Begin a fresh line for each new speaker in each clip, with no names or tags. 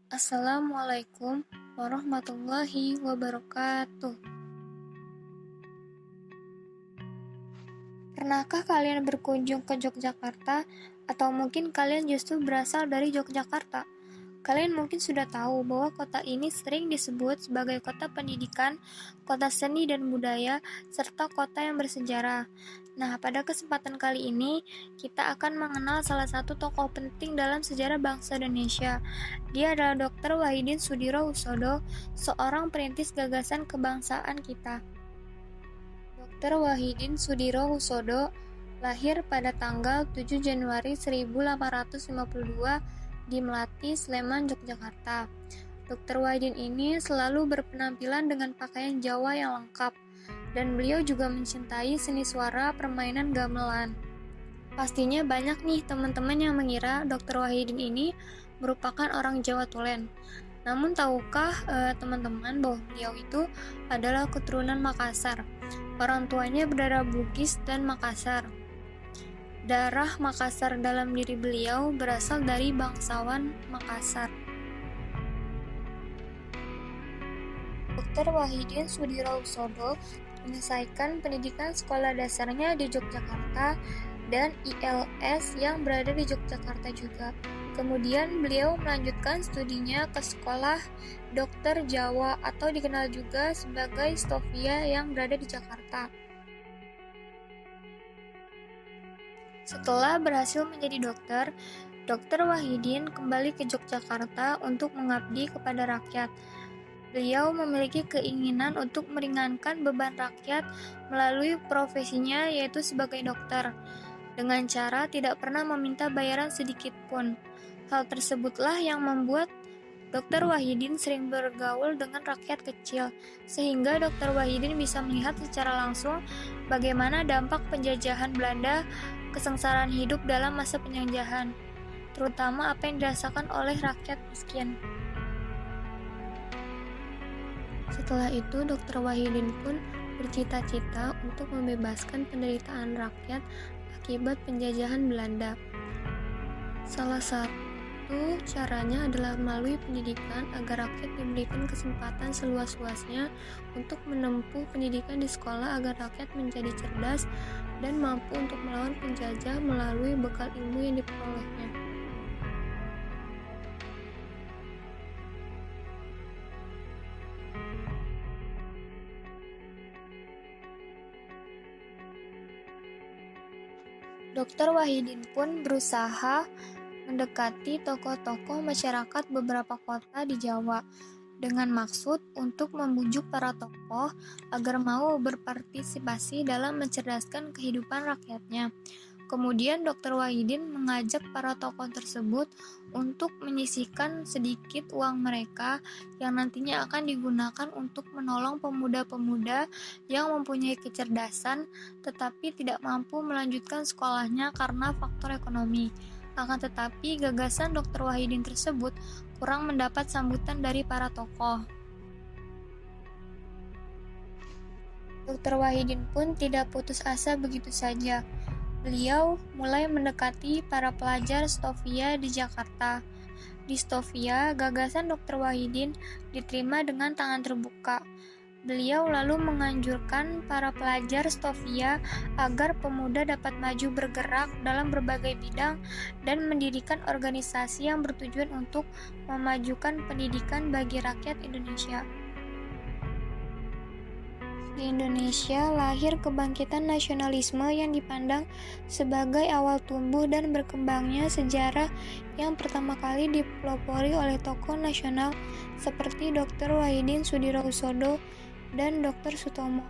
Assalamualaikum warahmatullahi wabarakatuh. Pernahkah kalian berkunjung ke Yogyakarta? Atau mungkin kalian justru berasal dari Yogyakarta? Kalian mungkin sudah tahu bahwa kota ini sering disebut sebagai kota pendidikan, kota seni dan budaya, serta kota yang bersejarah. Nah, pada kesempatan kali ini, kita akan mengenal salah satu tokoh penting dalam sejarah bangsa Indonesia. Dia adalah Dr. Wahidin Sudirohusodo, seorang perintis gagasan kebangsaan kita. Dr. Wahidin Sudirohusodo lahir pada tanggal 7 Januari 1852 di Melati, Sleman, Yogyakarta. Dr. Wahidin ini selalu berpenampilan dengan pakaian Jawa yang lengkap, dan beliau juga mencintai seni suara permainan gamelan. Pastinya banyak nih teman-teman yang mengira Dr. Wahidin ini merupakan orang Jawa Tulen. Namun tahukah teman-teman bahwa beliau itu adalah keturunan Makassar? Orang tuanya berdarah Bugis dan Makassar. Darah Makassar dalam diri beliau berasal dari bangsawan Makassar. Dr. Wahidin Sudirohusodo menyelesaikan pendidikan sekolah dasarnya di Yogyakarta dan ILS yang berada di Yogyakarta juga. Kemudian beliau melanjutkan studinya ke sekolah Dokter Jawa atau dikenal juga sebagai Stovia yang berada di Jakarta. Setelah berhasil menjadi dokter, Dr. Wahidin kembali ke Yogyakarta untuk mengabdi kepada rakyat. Beliau memiliki keinginan untuk meringankan beban rakyat melalui profesinya yaitu sebagai dokter, dengan cara tidak pernah meminta bayaran sedikit pun. Hal tersebutlah yang membuat Dr. Wahidin sering bergaul dengan rakyat kecil, sehingga Dr. Wahidin bisa melihat secara langsung bagaimana dampak penjajahan Belanda, kesengsaraan hidup dalam masa penjajahan, terutama apa yang dirasakan oleh rakyat miskin. Setelah itu, Dr. Wahidin pun bercita-cita untuk membebaskan penderitaan rakyat akibat penjajahan Belanda. Salah satu caranya adalah melalui pendidikan agar rakyat diberikan kesempatan seluas-luasnya untuk menempuh pendidikan di sekolah agar rakyat menjadi cerdas dan mampu untuk melawan penjajah melalui bekal ilmu yang diperolehnya. Dr. Wahidin pun berusaha mendekati tokoh-tokoh masyarakat beberapa kota di Jawa dengan maksud untuk membujuk para tokoh agar mau berpartisipasi dalam mencerdaskan kehidupan rakyatnya. Kemudian Dr. Wahidin mengajak para tokoh tersebut untuk menyisihkan sedikit uang mereka yang nantinya akan digunakan untuk menolong pemuda-pemuda yang mempunyai kecerdasan tetapi tidak mampu melanjutkan sekolahnya karena faktor ekonomi. Akan tetapi gagasan Dr. Wahidin tersebut kurang mendapat sambutan dari para tokoh. Dr. Wahidin pun tidak putus asa begitu saja. Beliau mulai mendekati para pelajar Stovia di Jakarta. Di Stovia, gagasan Dr. Wahidin diterima dengan tangan terbuka. Beliau lalu menganjurkan para pelajar Stovia agar pemuda dapat maju bergerak dalam berbagai bidang dan mendirikan organisasi yang bertujuan untuk memajukan pendidikan bagi rakyat Indonesia. Di Indonesia lahir kebangkitan nasionalisme yang dipandang sebagai awal tumbuh dan berkembangnya sejarah yang pertama kali dipelopori oleh tokoh nasional seperti Dr. Wahidin Sudirohusodo dan Dr. Sutomo.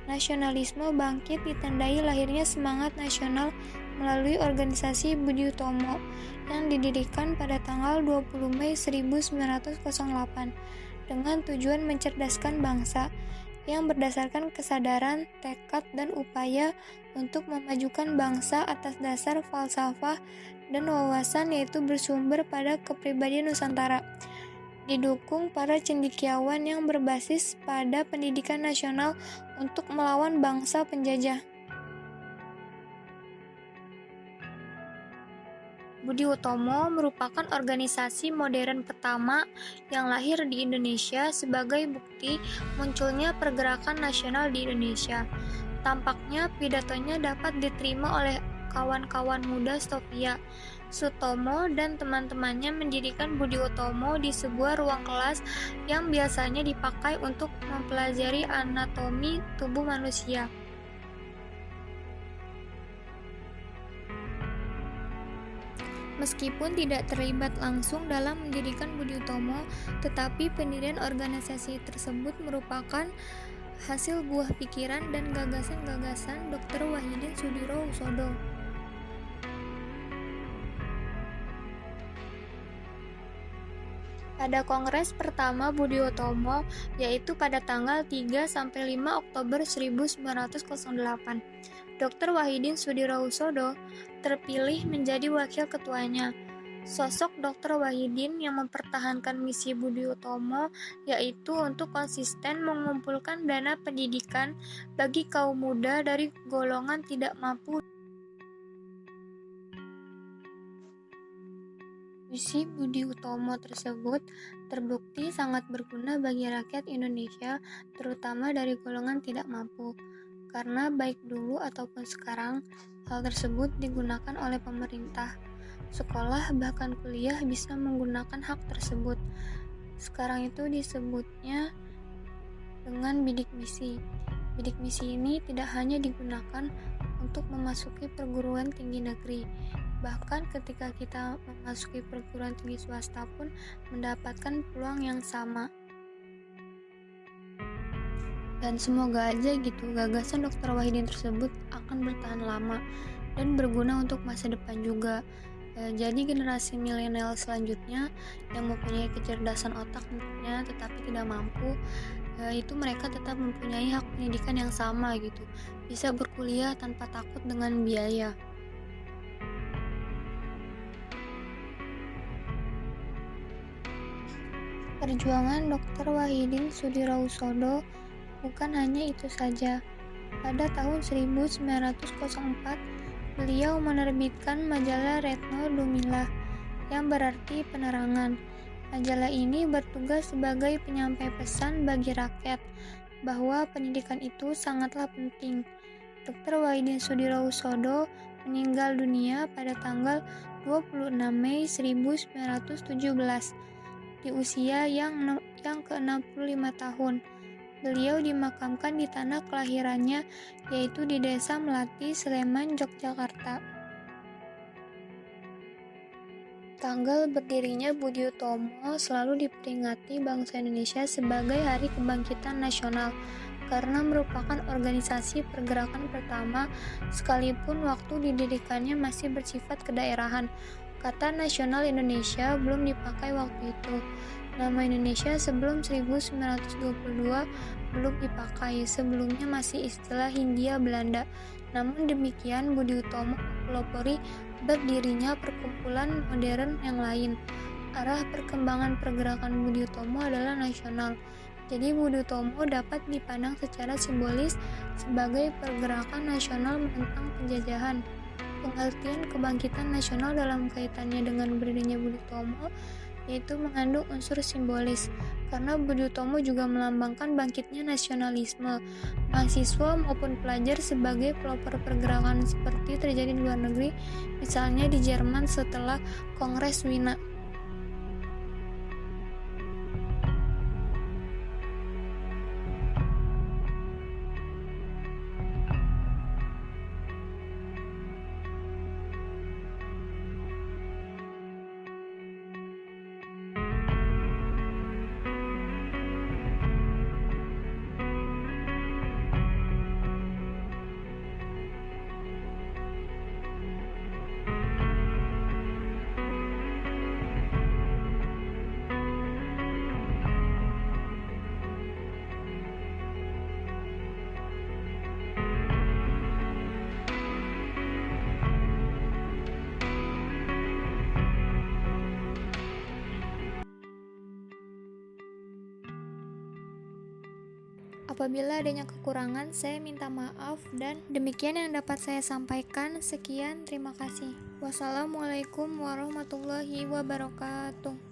Nasionalisme bangkit ditandai lahirnya semangat nasional melalui organisasi Budi Utomo yang didirikan pada tanggal 20 Mei 1908 dengan tujuan mencerdaskan bangsa yang berdasarkan kesadaran, tekad, dan upaya untuk memajukan bangsa atas dasar falsafah dan wawasan yaitu bersumber pada kepribadian Nusantara. Didukung para cendekiawan yang berbasis pada pendidikan nasional untuk melawan bangsa penjajah. Budi Utomo merupakan organisasi modern pertama yang lahir di Indonesia sebagai bukti munculnya pergerakan nasional di Indonesia. Tampaknya pidatonya dapat diterima oleh kawan-kawan muda Sofia. Sutomo dan teman-temannya mendirikan Budi Utomo di sebuah ruang kelas yang biasanya dipakai untuk mempelajari anatomi tubuh manusia. Meskipun tidak terlibat langsung dalam mendirikan Budi Utomo, tetapi pendirian organisasi tersebut merupakan hasil buah pikiran dan gagasan-gagasan Dr. Wahidin Sudirohusodo. Pada kongres pertama Budi Utomo, yaitu pada tanggal 3-5 Oktober 1908, Dr. Wahidin Sudirohusodo terpilih menjadi wakil ketuanya. Sosok Dr. Wahidin yang mempertahankan misi Budi Utomo yaitu untuk konsisten mengumpulkan dana pendidikan bagi kaum muda dari golongan tidak mampu. Misi Budi Utomo tersebut terbukti sangat berguna bagi rakyat Indonesia, terutama dari golongan tidak mampu. Karena baik dulu ataupun sekarang, hal tersebut digunakan oleh pemerintah. Sekolah bahkan kuliah bisa menggunakan hak tersebut. Sekarang itu disebutnya dengan bidik misi. Bidik misi ini tidak hanya digunakan untuk memasuki perguruan tinggi negeri, bahkan ketika kita memasuki perguruan tinggi swasta pun mendapatkan peluang yang sama. Dan semoga aja gitu gagasan Dr. Wahidin tersebut akan bertahan lama dan berguna untuk masa depan juga. Jadi generasi milenial selanjutnya yang mempunyai kecerdasan otak tentunya tetapi tidak mampu, itu mereka tetap mempunyai hak pendidikan yang sama gitu. Bisa berkuliah tanpa takut dengan biaya. Perjuangan Dr. Wahidin Sudirohusodo bukan hanya itu saja. Pada tahun 1904, beliau menerbitkan majalah Retno Dumila, yang berarti penerangan. Majalah ini bertugas sebagai penyampai pesan bagi rakyat bahwa pendidikan itu sangatlah penting. Dr. Wahidin Sudirohusodo meninggal dunia pada tanggal 26 Mei 1917 di usia yang ke-65 tahun. Beliau dimakamkan di tanah kelahirannya, yaitu di Desa Melati, Sleman, Yogyakarta. Tanggal berdirinya Budi Utomo selalu diperingati bangsa Indonesia sebagai Hari Kebangkitan Nasional karena merupakan organisasi pergerakan pertama sekalipun waktu didirikannya masih bersifat kedaerahan. Kata nasional Indonesia belum dipakai waktu itu. Nama Indonesia sebelum 1922 belum dipakai, sebelumnya masih istilah Hindia Belanda. Namun demikian, Budi Utomo mempelopori berdirinya perkumpulan modern yang lain. Arah perkembangan pergerakan Budi Utomo adalah nasional. Jadi Budi Utomo dapat dipandang secara simbolis sebagai pergerakan nasional menentang penjajahan. Pengertian kebangkitan nasional dalam kaitannya dengan berdirinya Budi Utomo yaitu mengandung unsur simbolis, karena Budi Utomo juga melambangkan bangkitnya nasionalisme mahasiswa maupun pelajar sebagai pelopor pergerakan seperti terjadi di luar negeri, misalnya di Jerman setelah Kongres Wina. Apabila adanya kekurangan, saya minta maaf dan demikian yang dapat saya sampaikan. Sekian, terima kasih. Wassalamualaikum warahmatullahi wabarakatuh.